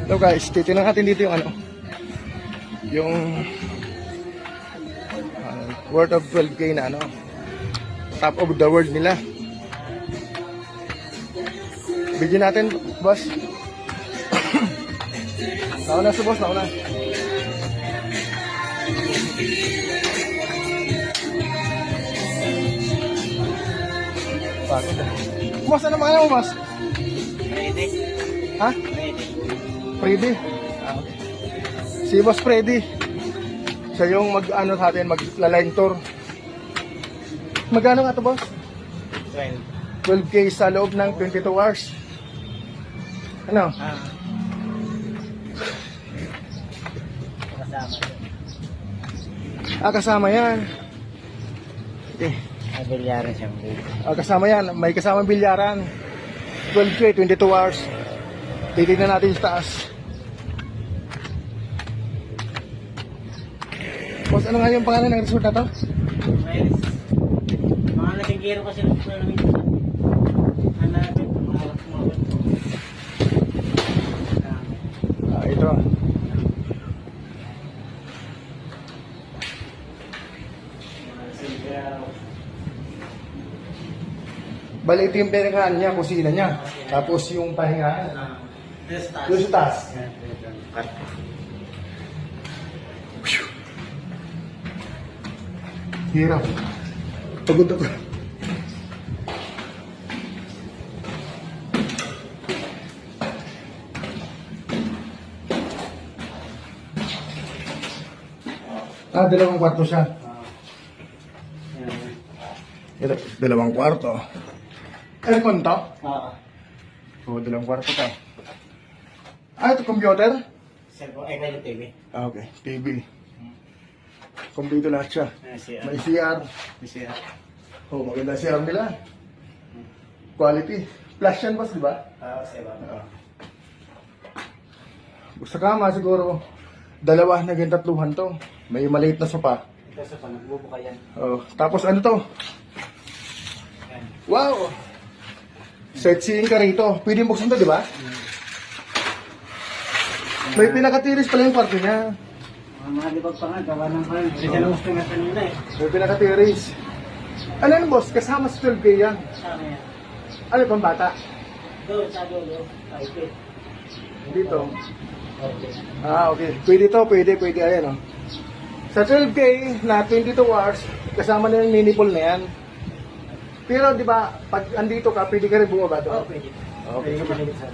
So guys, titignan natin dito yung ano, yung worth of 12K na ano, top of the world nila. Bigyan natin, boss. Nauna si boss, nauna. Bakit? Boss, ano mga mo, boss? Ready? Ha? Ready. Freddy. Ah, okay. Si Boss Freddy. Siya yung mag-ano sa atin, mag-line tour. Magkano nga to, boss? 12K sa loob ng 22 hours. Ano? Kasama. Kasama yan. Okay. May bilyaran siyang Kasama yan. May kasama bilyaran. 12K, 22 hours. Titignan natin sa taas. Boss, ano nga yung pangalan ng resort na to? Mga natigiro kasi ng namin. Hanapin, mga Ito. Bali, ito yung pinakahan niya, kusina niya. Tapos yung pahingaan. Doon sa taas. Hirap. Pagod ako. Dalawang kwarto siya. Ito, dalawang kwarto. Aircon to? Oo. Dalawang kwarto to. Ito computer? Kayo TV. Okay, TV. Kompleto lahat siya. May CR. Maganda CR nila. Quality. Plus yan, boss, di ba? Sa kama siguro, dalawa naging tatluhan to. May maliit na sopa. Ito sa panagbubuka yan. Tapos ano to? Wow! Sightseeing ka rito. Pwede buksan to, di ba? May pinakatiris pala yung kwarto niya. Mga libag pa nga, gawa ng kalan. Sinalong ko nga kanina eh. May pinakatiris. Ano yun, boss? Kasama sa 12K yan. Sama yan. Ano pang bata? Doon, sa dulo. Taipit. Dito. Okay. Okay. Pwede to, pwede. Ayan, oh. Sa 12K na 22 hours, kasama na yung mini pool na yan. Pero, di ba, pag andito ka, pwede ka rin bumaba doon. Pwede. Okay. Pwede ka